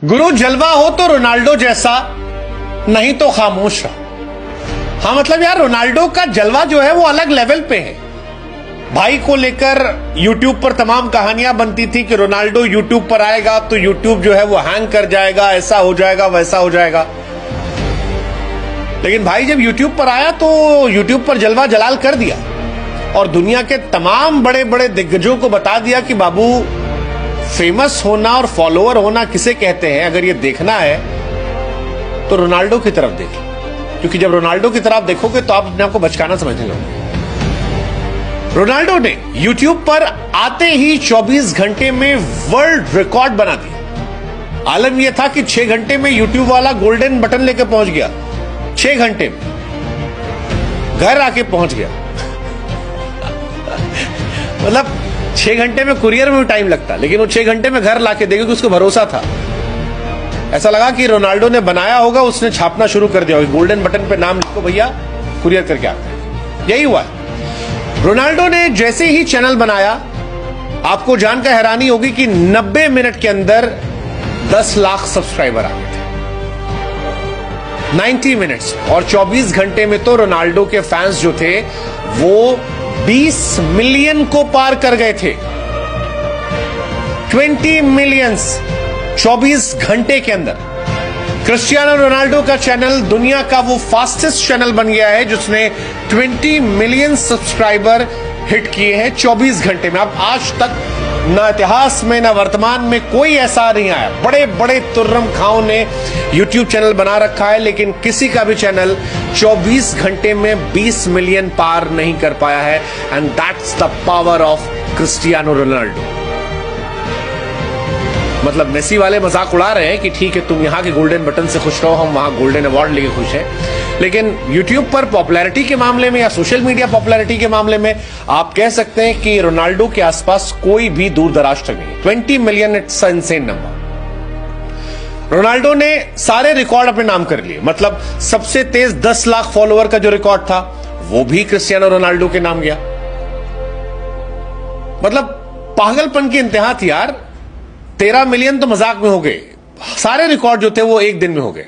गुरु जलवा हो तो रोनाल्डो जैसा, नहीं तो खामोश रहा। हाँ मतलब यार रोनाल्डो का जलवा जो है वो अलग लेवल पे है। भाई को लेकर YouTube पर तमाम कहानियां बनती थी कि रोनाल्डो YouTube पर आएगा तो YouTube जो है वो हैंग कर जाएगा, ऐसा हो जाएगा वैसा हो जाएगा। लेकिन भाई जब YouTube पर आया तो YouTube पर जलवा जलाल कर दिया और दुनिया के तमाम बड़े बड़े दिग्गजों को बता दिया कि बाबू फेमस होना और फॉलोअर होना किसे कहते हैं। अगर ये देखना है तो रोनाल्डो की तरफ देखिए, क्योंकि जब रोनाल्डो की तरफ देखोगे तो आप अपने आप को बचकाना समझने लगोगे। रोनाल्डो ने YouTube पर आते ही 24 घंटे में वर्ल्ड रिकॉर्ड बना दिया। आलम यह था कि 6 घंटे में YouTube वाला गोल्डन बटन लेकर पहुंच गया। 6 घंटे में घर आके पहुंच गया। मतलब 6 घंटे में कुरियर में भी टाइम लगता, लेकिन वो 6 घंटे में घर लाके देगा कि उसको भरोसा था। ऐसा लगा कि रोनाल्डो ने बनाया होगा, उसने छापना शुरू कर दिया होगा, गोल्डन बटन पे नाम लिखो भैया, कुरियर करके आता है। यही हुआ है। रोनाल्डो ने जैसे ही चैनल बनाया, आपको जानकर हैरानी होगी कि 90 मिनट के अंदर 10 लाख सब्सक्राइबर आ गए थे। 90 मिनट्स और 24 घंटे में तो रोनाल्डो के फैंस जो थे वो 20 मिलियन को पार कर गए थे। 20 मिलियंस 24 घंटे के अंदर। क्रिस्टियानो रोनाल्डो का चैनल दुनिया का वो फास्टेस्ट चैनल बन गया है जिसने 20 मिलियन सब्सक्राइबर हिट किए हैं 24 घंटे में। अब आज तक न इतिहास में न वर्तमान में कोई ऐसा नहीं आया। बड़े बड़े तुर्रम खाओं ने YouTube चैनल बना रखा है, लेकिन किसी का भी चैनल 24 घंटे में 20 मिलियन पार नहीं कर पाया है। And that's the power of Cristiano Ronaldo. मतलब मेसी वाले मजाक उड़ा रहे हैं कि ठीक है तुम यहां के गोल्डन बटन से खुश रहो, हम वहां गोल्डन अवार्ड लेके खुश हैं। लेकिन YouTube पर पॉपुलैरिटी के मामले में या सोशल मीडिया पॉपुलैरिटी के मामले में आप कह सकते हैं कि रोनाल्डो के आसपास कोई भी दूर दराज तक नहीं। 20 million it's insane number. Ronaldo ने सारे रिकॉर्ड अपने नाम कर लिए। मतलब सबसे तेज 10 लाख फॉलोअर का जो रिकॉर्ड था वो भी क्रिस्टियानो रोनाल्डो के नाम गया। मतलब पागलपन की इंतहा थी यार। 13 मिलियन तो मजाक में हो गए, सारे रिकॉर्ड जो थे वो एक दिन में हो गए।